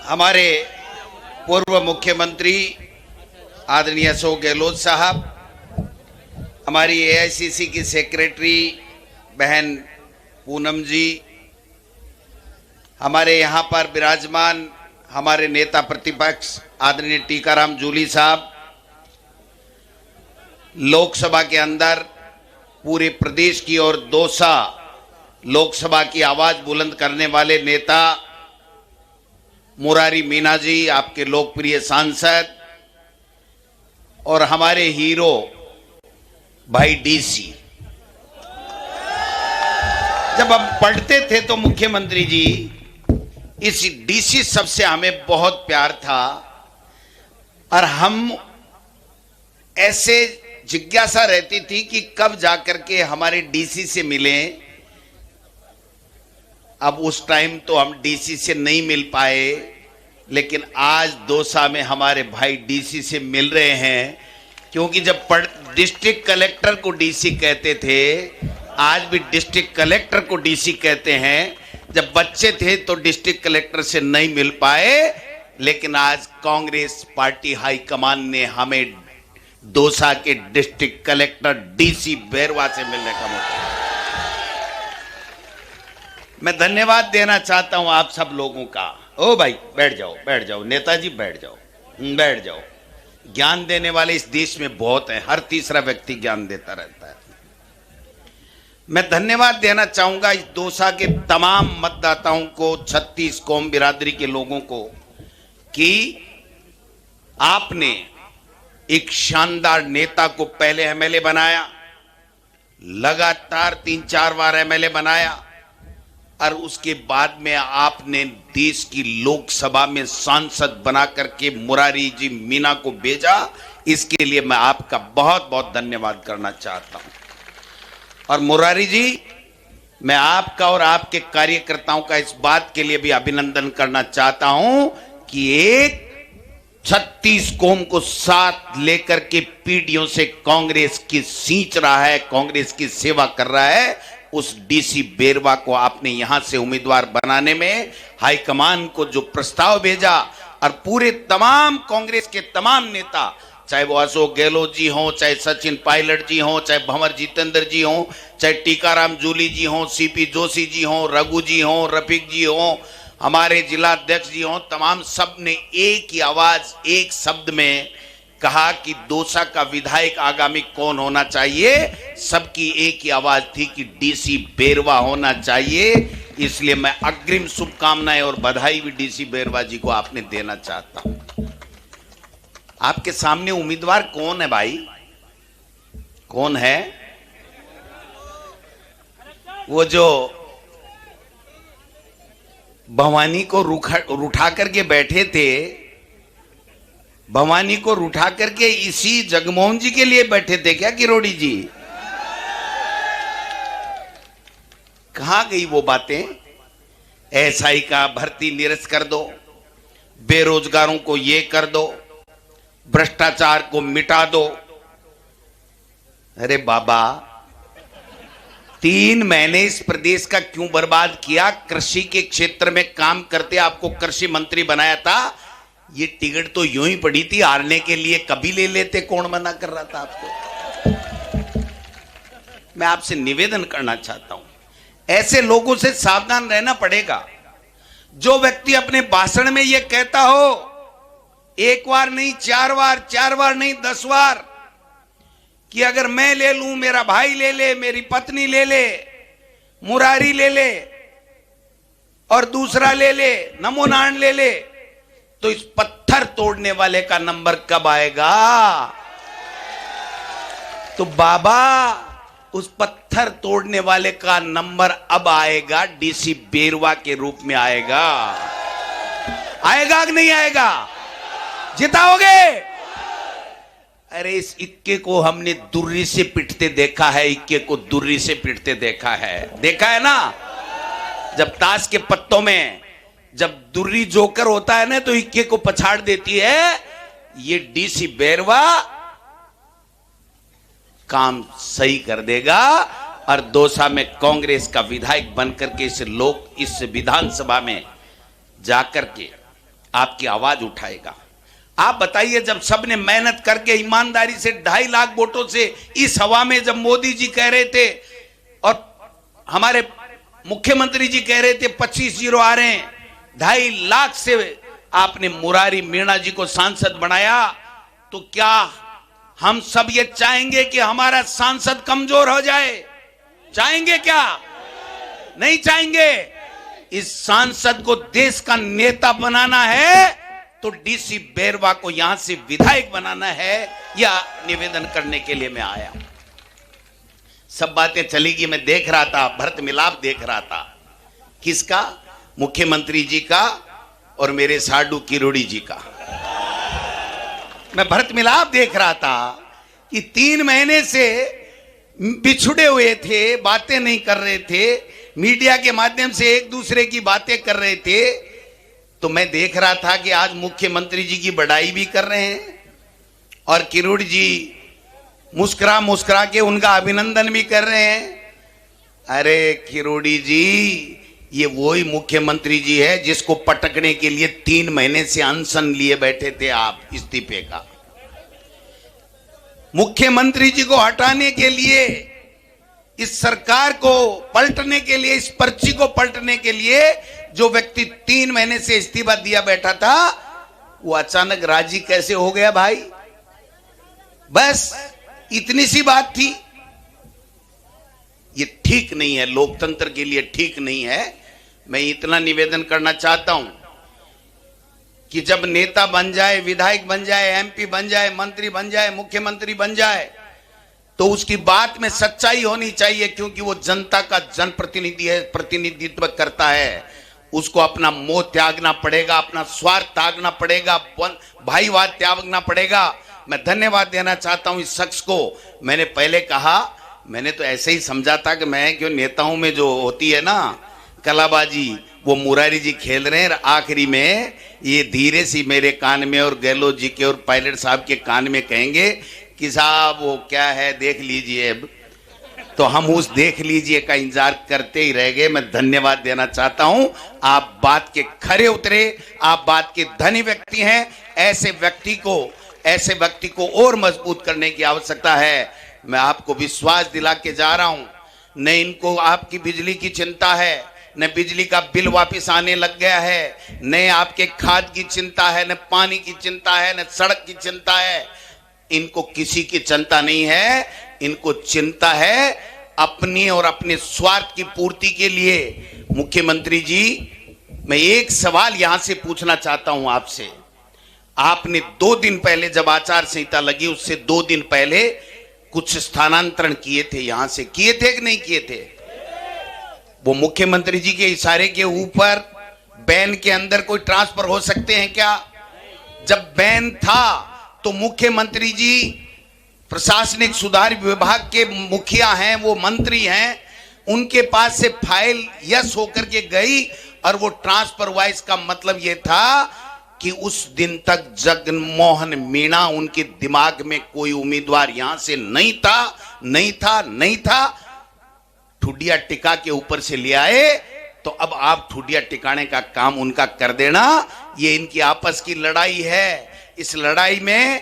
हमारे पूर्व मुख्यमंत्री आदरणीय अशोक गहलोत साहब, हमारी एआईसीसी की सेक्रेटरी बहन पूनम जी, हमारे यहाँ पर विराजमान हमारे नेता प्रतिपक्ष आदरणीय टीकाराम जूली साहब, लोकसभा के अंदर पूरे प्रदेश की और दौसा लोकसभा की आवाज बुलंद करने वाले नेता मुरारी मीना जी, आपके लोकप्रिय सांसद, और हमारे हीरो भाई डीसी। जब हम पढ़ते थे तो मुख्यमंत्री जी, इस डीसी शब्द से हमें बहुत प्यार था और हम ऐसे जिज्ञासा रहती थी कि कब जाकर के हमारे डीसी से मिलें। अब उस टाइम तो हम डीसी से नहीं मिल पाए, लेकिन आज दौसा में हमारे भाई डीसी से मिल रहे हैं, क्योंकि जब डिस्ट्रिक्ट कलेक्टर को डीसी कहते थे, आज भी डिस्ट्रिक्ट कलेक्टर को डीसी कहते हैं। जब बच्चे थे तो डिस्ट्रिक्ट कलेक्टर से नहीं मिल पाए, लेकिन आज कांग्रेस पार्टी हाईकमान ने हमें दौसा के डिस्ट्रिक्ट कलेक्टर डीसी बैरवा से मिलने का मौका। मैं धन्यवाद देना चाहता हूं आप सब लोगों का। ओ भाई बैठ जाओ नेताजी, बैठ जाओ। ज्ञान देने वाले इस देश में बहुत हैं, हर तीसरा व्यक्ति ज्ञान देता रहता है। मैं धन्यवाद देना चाहूंगा इस दौसा के तमाम मतदाताओं को, 36 कौम बिरादरी के लोगों को, कि आपने एक शानदार नेता को पहले एमएलए बनाया, लगातार 3-4 बार एमएलए बनाया, और उसके बाद में आपने देश की लोकसभा में सांसद बना करके मुरारी जी मीना को भेजा। इसके लिए मैं आपका बहुत बहुत धन्यवाद करना चाहता हूं। और मुरारी जी, मैं आपका और आपके कार्यकर्ताओं का इस बात के लिए भी अभिनंदन करना चाहता हूं कि एक 36 कौम को साथ लेकर के पीढ़ियों से कांग्रेस की सींच रहा है, कांग्रेस की सेवा कर रहा है। उस डीसी बैरवा को आपने यहां से उम्मीदवार बनाने में हाईकमान को जो प्रस्ताव भेजा, और पूरे तमाम कांग्रेस के तमाम नेता, चाहे वो अशोक गहलोत जी हों, चाहे सचिन पायलट जी हों, चाहे भंवर जितेंद्र जी हों, चाहे टीकाराम जूली जी हों, सीपी जोशी जी हों, रघु जी हों, रफीक जी हों, हमारे जिला अध्यक्ष जी हों, तमाम सब ने एक ही आवाज, एक शब्द में कहा कि दौसा का विधायक आगामी कौन होना चाहिए। सबकी एक ही आवाज थी कि डीसी बैरवा होना चाहिए। इसलिए मैं अग्रिम शुभकामनाएं और बधाई भी डीसी बैरवा जी को आपने देना चाहता हूं। आपके सामने उम्मीदवार कौन है भाई? कौन है? वो जो भवानी को उठा करके बैठे थे, भवानी को उठा करके इसी जगमोहन जी के लिए बैठे थे क्या किरोड़ी जी? कहां गई वो बातें? एसआई का भर्ती निरस्त कर दो, बेरोजगारों को ये कर दो, भ्रष्टाचार को मिटा दो। अरे बाबा, 3 महीने इस प्रदेश का क्यों बर्बाद किया? कृषि के क्षेत्र में काम करते आपको कृषि मंत्री बनाया था। ये टिकट तो यूं ही पड़ी थी, हारने के लिए कभी ले लेते, कौन मना कर रहा था आपको? मैं आपसे निवेदन करना चाहता हूं, ऐसे लोगों से सावधान रहना पड़ेगा। जो व्यक्ति अपने भाषण में ये कहता हो, एक बार नहीं 4 बार, 4 बार नहीं 10 बार, कि अगर मैं ले लूं, मेरा भाई ले ले, मेरी पत्नी ले ले, मुरारी ले ले, और दूसरा ले ले, नमो नारायण ले ले, तो इस पत्थर तोड़ने वाले का नंबर कब आएगा? तो बाबा, उस पत्थर तोड़ने वाले का नंबर अब आएगा, डीसी बैरवा के रूप में आएगा। आएगा कि नहीं आएगा? जिताओगे? अरे इस इक्के को हमने दुर्री से पिटते देखा है, इक्के को दुर्री से पिटते देखा है ना? जब ताश के पत्तों में जब दुर्री जोकर होता है ना, तो इक्के को पछाड़ देती है। ये डीसी बैरवा काम सही कर देगा, और दौसा में कांग्रेस का विधायक बनकर के इस विधानसभा में जाकर के आपकी आवाज उठाएगा। आप बताइए, जब सबने मेहनत करके ईमानदारी से 2.5 लाख वोटों से इस हवा में जब मोदी जी कह रहे थे और हमारे मुख्यमंत्री जी कह रहे थे 25-0 आ रहे हैं, 2.5 लाख से आपने मुरारी मीणा जी को सांसद बनाया, तो क्या हम सब ये चाहेंगे कि हमारा सांसद कमजोर हो जाए? चाहेंगे क्या? नहीं चाहेंगे। इस सांसद को देश का नेता बनाना है तो डीसी बेरवा को यहां से विधायक बनाना है। यह निवेदन करने के लिए मैं आया। सब बातें चलेगी, मैं देख रहा था, भरत मिलाप देख रहा था। किसका? मुख्यमंत्री जी का और मेरे साडू किरोड़ी जी का। मैं भरत मिलाप देख रहा था कि 3 महीने से बिछुड़े हुए थे, बातें नहीं कर रहे थे, मीडिया के माध्यम से एक दूसरे की बातें कर रहे थे। तो मैं देख रहा था कि आज मुख्यमंत्री जी की बड़ाई भी कर रहे हैं और किरोड़ी जी मुस्कुरा मुस्कुरा के उनका अभिनंदन भी कर रहे हैं। अरे किरोड़ी जी, ये वही मुख्यमंत्री जी है जिसको पटकने के लिए 3 महीने से अनशन लिए बैठे थे आप इस्तीफे का। मुख्यमंत्री जी को हटाने के लिए, इस सरकार को पलटने के लिए, इस पर्ची को पलटने के लिए जो व्यक्ति 3 महीने से इस्तीफा दिया बैठा था, वो अचानक राजी कैसे हो गया भाई? बस इतनी सी बात थी। ये ठीक नहीं है, लोकतंत्र के लिए ठीक नहीं है। मैं इतना निवेदन करना चाहता हूं कि जब नेता बन जाए, विधायक बन जाए, एमपी बन जाए, मंत्री बन जाए, मुख्यमंत्री बन जाए, तो उसकी बात में सच्चाई होनी चाहिए, क्योंकि वो जनता का जनप्रतिनिधि है, प्रतिनिधित्व करता है। उसको अपना मोह त्यागना पड़ेगा, अपना स्वार्थ त्यागना पड़ेगा, भाईवाद त्यागना पड़ेगा। मैं धन्यवाद देना चाहता हूं इस शख्स को। मैंने पहले कहा, मैंने तो ऐसे ही समझा था कि मैं क्यों, नेताओं में जो होती है ना कलाबाजी, वो मुरारी जी खेल रहे हैं। आखिरी में ये धीरे सी मेरे कान में और गहलोत जी के और पायलट साहब के कान में कहेंगे कि साहब वो क्या है देख लीजिए। अब तो हम उस देख लीजिए का इंतजार करते ही रह गए। मैं धन्यवाद देना चाहता हूं, आप बात के खरे उतरे, आप बात के धनी व्यक्ति हैं। ऐसे व्यक्ति को और मजबूत करने की आवश्यकता है। मैं आपको विश्वास दिला के जा रहा हूं, न इनको आपकी बिजली की चिंता है, न बिजली का बिल वापस आने लग गया है, न आपके खाद की चिंता है, न पानी की चिंता है, न सड़क की चिंता है। इनको किसी की चिंता नहीं है। इनको चिंता है अपनी और अपने स्वार्थ की पूर्ति के लिए। मुख्यमंत्री जी, मैं एक सवाल यहां से पूछना चाहता हूं आपसे। आपने 2 दिन पहले, जब आचार संहिता लगी उससे 2 दिन पहले कुछ स्थानांतरण किए थे, यहां से किए थे कि नहीं किए थे? वो मुख्यमंत्री जी के इशारे के ऊपर बैन के अंदर कोई ट्रांसफर हो सकते हैं क्या? जब बैन था तो मुख्यमंत्री जी प्रशासनिक सुधार विभाग के मुखिया हैं, वो मंत्री हैं, उनके पास से फाइल यस होकर के गई और वो ट्रांसफर हुआ। इसका मतलब ये था कि उस दिन तक जगनमोहन मीणा, उनके दिमाग में कोई उम्मीदवार यहां से नहीं था। ठुडिया टिका के ऊपर से ले आए, तो अब आप ठुडिया टिकाने का काम उनका कर देना। ये इनकी आपस की लड़ाई है। इस लड़ाई में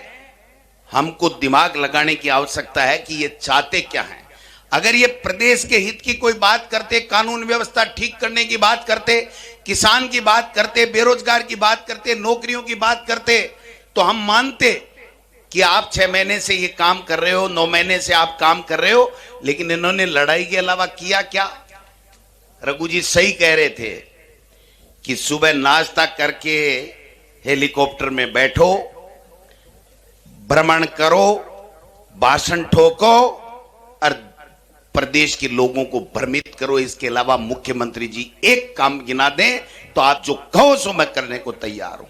हमको दिमाग लगाने की आवश्यकता है कि ये चाहते क्या हैं। अगर ये प्रदेश के हित की कोई बात करते, कानून व्यवस्था ठीक करने की बात करते, किसान की बात करते, बेरोजगार की बात करते, नौकरियों की बात करते, तो हम मानते कि आप 6 महीने से ये काम कर रहे हो, 9 महीने से आप काम कर रहे हो। लेकिन इन्होंने लड़ाई के अलावा किया क्या? रघु जी सही कह रहे थे कि सुबह नाश्ता करके हेलीकॉप्टर में बैठो, भ्रमण करो, भाषण ठोको और प्रदेश के लोगों को भ्रमित करो। इसके अलावा मुख्यमंत्री जी एक काम गिना दें तो आप जो कहो सो मैं करने को तैयार हूं।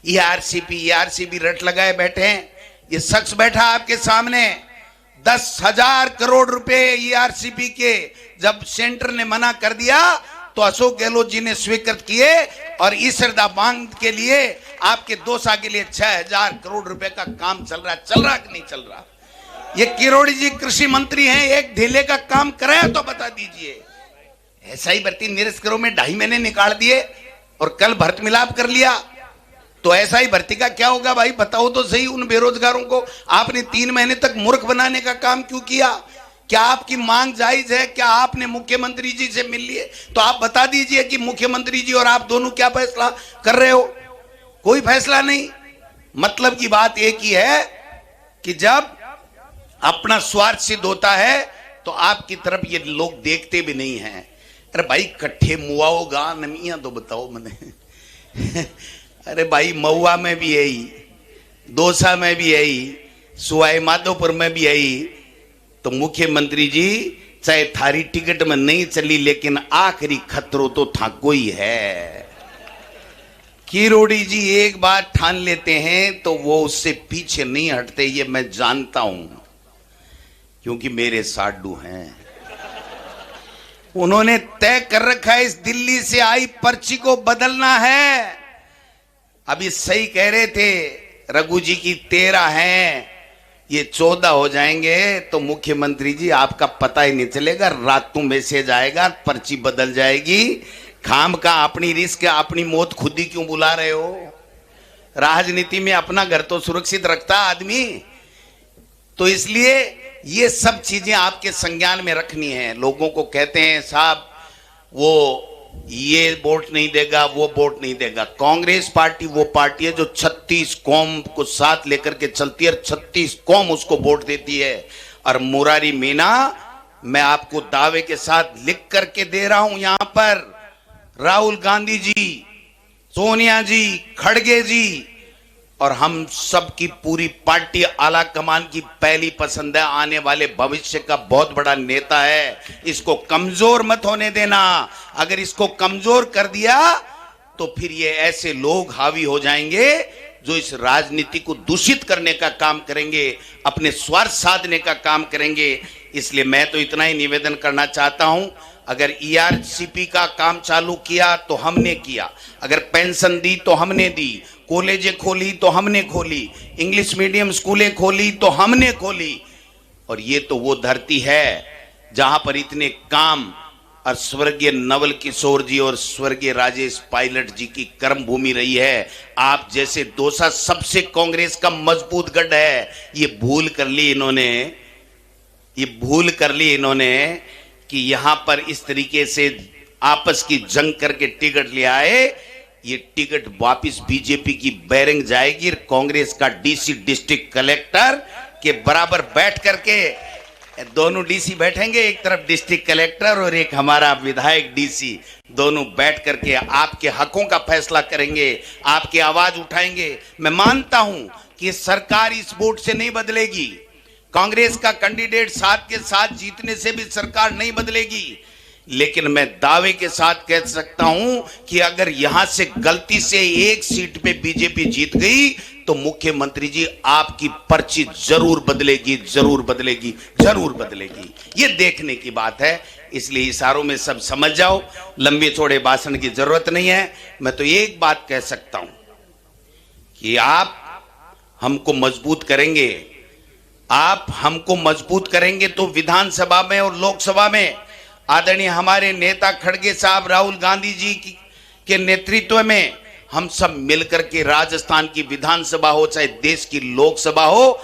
ईआरसीबी रट लगाए बैठे हैं। ये शख्स बैठा आपके सामने, 10,000 करोड़ रुपए ईआरसीबी के जब सेंटर ने मना कर दिया तो अशोक गहलोत जी ने स्वीकृत किए और ईसरदा बांध के लिए आपके 2 साल के लिए 6,000 करोड़ रुपए का काम चल रहा कि नहीं चल रहा? ये किरोड़ी जी कृषि मंत्री हैं, एक ढीले का काम कराया तो बता दीजिए। ऐसा ही भर्ती निरस्त करो में 2.5 महीने निकाल दिए और कल भरत मिलाप कर लिया। तो ऐसा ही भर्ती का क्या होगा भाई, बताओ तो सही उन बेरोजगारों को। आपने 3 महीने तक मूर्ख बनाने का काम क्यों किया? क्या आपकी मांग जायज है? क्या आपने मुख्यमंत्री जी से मिल लिए? तो आप बता दीजिए कि मुख्यमंत्री जी और आप दोनों क्या फैसला कर रहे हो। कोई फैसला नहीं। मतलब की बात एक ही है कि जब अपना स्वार्थ सिद्ध होता है तो आपकी तरफ ये लोग देखते भी नहीं हैं। अरे भाई कट्ठे मुआओ गा नमिया तो बताओ मैंने अरे भाई महुआ में भी यही, दौसा में भी यही, सवाई माधोपुर में भी यही। तो मुख्यमंत्री जी चाहे थारी टिकट में नहीं चली लेकिन आखिरी खतरो तो था कोई है। किरोड़ी जी एक बार ठान लेते हैं तो वो उससे पीछे नहीं हटते, ये मैं जानता हूं क्योंकि मेरे साडू हैं। उन्होंने तय कर रखा है इस दिल्ली से आई पर्ची को बदलना है। अभी सही कह रहे थे रघु जी की 13 हैं, ये 14 हो जाएंगे तो मुख्यमंत्री जी आपका पता ही नहीं चलेगा, रातों मैसेज आएगा, पर्ची बदल जाएगी। खाम का अपनी रिस्क अपनी मौत खुद ही क्यों बुला रहे हो? राजनीति में अपना घर तो सुरक्षित रखता आदमी। तो इसलिए ये सब चीजें आपके संज्ञान में रखनी है। लोगों को कहते हैं साहब वो ये वोट नहीं देगा, वो वोट नहीं देगा। कांग्रेस पार्टी वो पार्टी है जो 36 कौम को साथ लेकर के चलती है, 36 कौम उसको वोट देती है। और मुरारी मीना मैं आपको दावे के साथ लिख करके दे रहा हूं, यहां पर राहुल गांधी जी, सोनिया जी, खड़गे जी और हम सब की पूरी पार्टी आला कमान की पहली पसंद है। आने वाले भविष्य का बहुत बड़ा नेता है, इसको कमजोर मत होने देना। अगर इसको कमजोर कर दिया तो फिर ये ऐसे लोग हावी हो जाएंगे जो इस राजनीति को दूषित करने का काम करेंगे, अपने स्वार्थ साधने का काम करेंगे। इसलिए मैं तो इतना ही निवेदन करना चाहता हूं, अगर ईआरसीपी का काम चालू किया तो हमने किया, अगर पेंशन दी तो हमने दी, कॉलेजें खोली तो हमने खोली, इंग्लिश मीडियम स्कूलें खोली तो हमने खोली। और ये तो वो धरती है जहां पर इतने काम और स्वर्गीय नवल किशोर जी और स्वर्गीय राजेश पायलट जी की कर्म भूमि रही है। आप जैसे दौसा सबसे कांग्रेस का मजबूत गढ़ है। ये भूल कर ली इन्होंने कि यहां पर इस तरीके से आपस की जंग करके टिकट ले आए। ये टिकट वापस बीजेपी की बैरिंग जाएगी। कांग्रेस का डीसी डिस्ट्रिक्ट कलेक्टर के बराबर बैठ करके दोनों डीसी बैठेंगे, एक तरफ डिस्ट्रिक्ट कलेक्टर और एक हमारा विधायक डीसी, दोनों बैठ करके आपके हकों का फैसला करेंगे, आपकी आवाज उठाएंगे। मैं मानता हूं कि सरकार इस वोट से नहीं बदलेगी, कांग्रेस का कैंडिडेट साथ के साथ जीतने से भी सरकार नहीं बदलेगी। लेकिन मैं दावे के साथ कह सकता हूं कि अगर यहां से गलती से एक सीट पे बीजेपी जीत गई तो मुख्यमंत्री जी आपकी पर्ची जरूर बदलेगी, जरूर बदलेगी, जरूर बदलेगी। ये देखने की बात है। इसलिए इशारों में सब समझ जाओ, लंबे चौड़े भाषण की जरूरत नहीं है। मैं तो एक बात कह सकता हूं कि आप हमको मजबूत करेंगे, आप हमको मजबूत करेंगे तो विधानसभा में और लोकसभा में आदरणीय हमारे नेता खड़गे साहब राहुल गांधी जी के नेतृत्व में हम सब मिलकर के राजस्थान की विधानसभा हो चाहे देश की लोकसभा हो,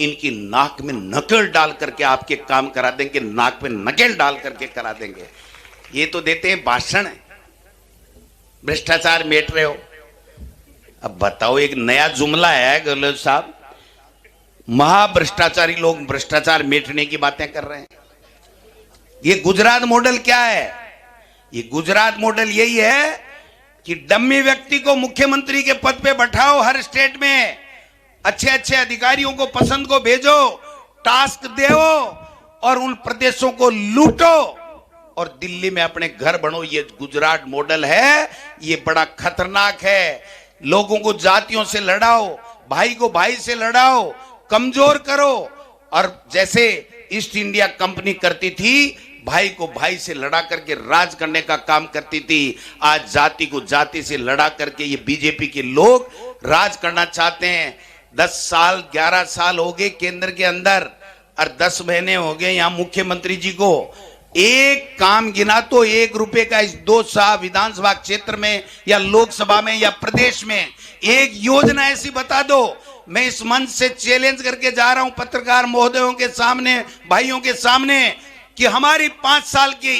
इनकी नाक में नकेल डाल करके आपके काम करा देंगे, नाक में नकेल डाल करके करा देंगे। ये तो देते हैं भाषण, भ्रष्टाचार मेट रहे हो। अब बताओ, एक नया जुमला है गहलोत साहब, महाभ्रष्टाचारी लोग भ्रष्टाचार मेटने की बातें कर रहे हैं। ये गुजरात मॉडल क्या है? ये गुजरात मॉडल यही है कि डम्मी व्यक्ति को मुख्यमंत्री के पद पे बैठाओ, हर स्टेट में अच्छे अच्छे अधिकारियों को पसंद को भेजो, टास्क दो और उन प्रदेशों को लूटो और दिल्ली में अपने घर बनो। ये गुजरात मॉडल है, ये बड़ा खतरनाक है। लोगों को जातियों से लड़ाओ, भाई को भाई से लड़ाओ, कमजोर करो। और जैसे ईस्ट इंडिया कंपनी करती थी, भाई को भाई से लड़ा करके राज करने का काम करती थी, आज जाति को जाति से लड़ा करके ये बीजेपी के लोग राज करना चाहते हैं। 10 साल 11 साल हो गए केंद्र के अंदर और 10 महीने हो गए यहाँ मुख्यमंत्री जी को। एक काम गिना तो 1 रुपए का इस दौसा विधानसभा क्षेत्र में या लोकसभा में या प्रदेश में एक योजना ऐसी बता दो। मैं इस मंच से चैलेंज करके जा रहा हूं पत्रकार महोदयों के सामने, भाइयों के सामने, कि हमारी 5 साल की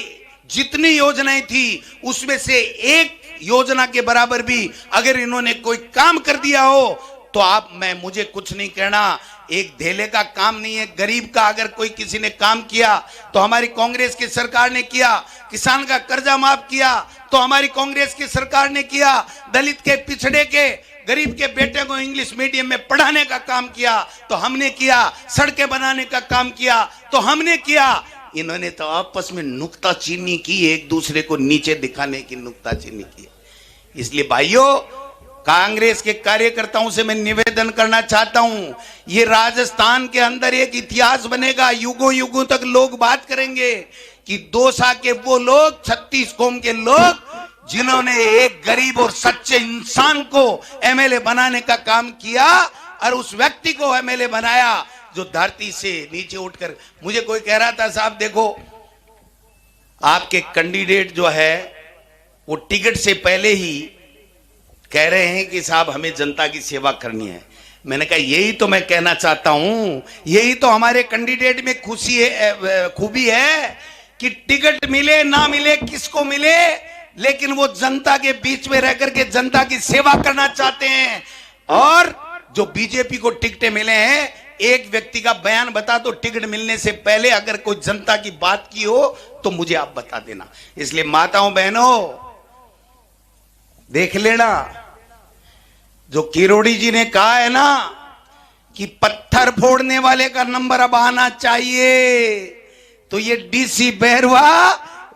जितनी योजनाएं थी उसमें से एक योजना के बराबर भी अगर इन्होंने कोई काम कर दिया हो तो आप, मैं, मुझे कुछ नहीं कहना। एक धेले का काम नहीं है, गरीब का अगर कोई किसी ने काम किया तो हमारी कांग्रेस की सरकार ने किया। किसान का कर्जा माफ किया तो हमारी कांग्रेस की सरकार ने किया। दलित के, पिछड़े के, गरीब के बेटे को इंग्लिश मीडियम में पढ़ाने का काम किया तो हमने किया। सड़कें बनाने का काम किया तो हमने किया। इन्होंने तो आपस में नुक्ताचीनी की, एक दूसरे को नीचे दिखाने की नुक्ताचीनी की। इसलिए भाइयों, कांग्रेस के कार्यकर्ताओं से मैं निवेदन करना चाहता हूं, ये राजस्थान के अंदर एक इतिहास बनेगा। युगों युगों तक लोग बात करेंगे कि दौसा के वो लोग, 36 कौम के लोग जिन्होंने एक गरीब और सच्चे इंसान को एमएलए बनाने का काम किया और उस व्यक्ति को एमएलए बनाया जो धरती से नीचे उठकर। मुझे कोई कह रहा था, साहब देखो आपके कैंडिडेट जो है वो टिकट से पहले ही कह रहे हैं कि साहब हमें जनता की सेवा करनी है। मैंने कहा यही तो मैं कहना चाहता हूं, यही तो हमारे कैंडिडेट में खुशी है, खूबी है कि टिकट मिले ना मिले, किसको मिले, लेकिन वो जनता के बीच में रह करके जनता की सेवा करना चाहते हैं। और जो बीजेपी को टिकटें मिले हैं, एक व्यक्ति का बयान बता दो टिकट मिलने से पहले, अगर कोई जनता की बात की हो तो मुझे आप बता देना। इसलिए माताओं बहनों देख लेना, जो किरोड़ी जी ने कहा है ना कि पत्थर फोड़ने वाले का नंबर अब आना चाहिए, तो ये डीसी बैरवा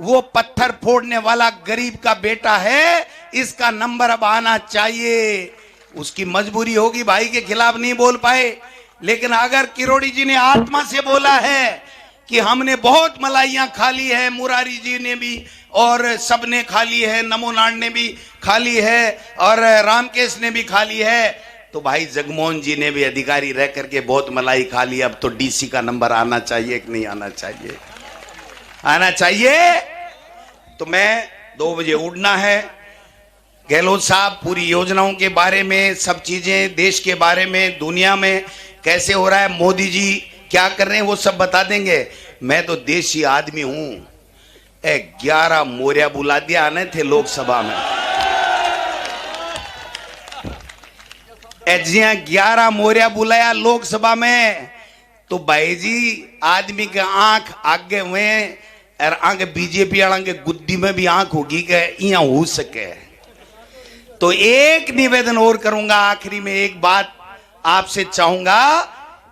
वो पत्थर फोड़ने वाला गरीब का बेटा है, इसका नंबर अब आना चाहिए। उसकी मजबूरी होगी, भाई के खिलाफ नहीं बोल पाए, लेकिन अगर किरोड़ी जी ने आत्मा से बोला है कि हमने बहुत मलाइयां खा ली है, मुरारी जी ने भी और सबने खा ली है, नमो नारायण ने भी खा ली है और रामकेश ने भी खा ली है, तो भाई जगमोहन जी ने भी अधिकारी रह करके बहुत मलाई खा ली। अब तो डीसी का नंबर आना चाहिए कि नहीं आना चाहिए? आना चाहिए। तो मैं 2 बजे उड़ना है। गहलोत साहब पूरी योजनाओं के बारे में, सब चीजें, देश के बारे में, दुनिया में कैसे हो रहा है, मोदी जी क्या कर रहे हैं, वो सब बता देंगे। मैं तो देशी आदमी हूं। 11 मोरिया बुला दिया आने थे लोकसभा में, 11 मोरिया बुलाया लोकसभा में, तो भाई जी आदमी के आंख आगे हुए और आगे बीजेपी वाला के गुद्दी में भी आंख होगी कि यहाँ हो सके। तो एक निवेदन और करूंगा, आखिरी में एक बात आपसे चाहूंगा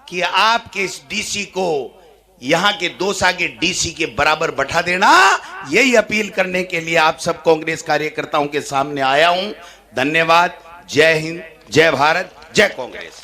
कि आपके इस डीसी को यहां के दौसा के डीसी के बराबर बैठा देना। यही अपील करने के लिए आप सब कांग्रेस कार्यकर्ताओं के सामने आया हूं। धन्यवाद। जय हिंद, जय भारत, जय कांग्रेस।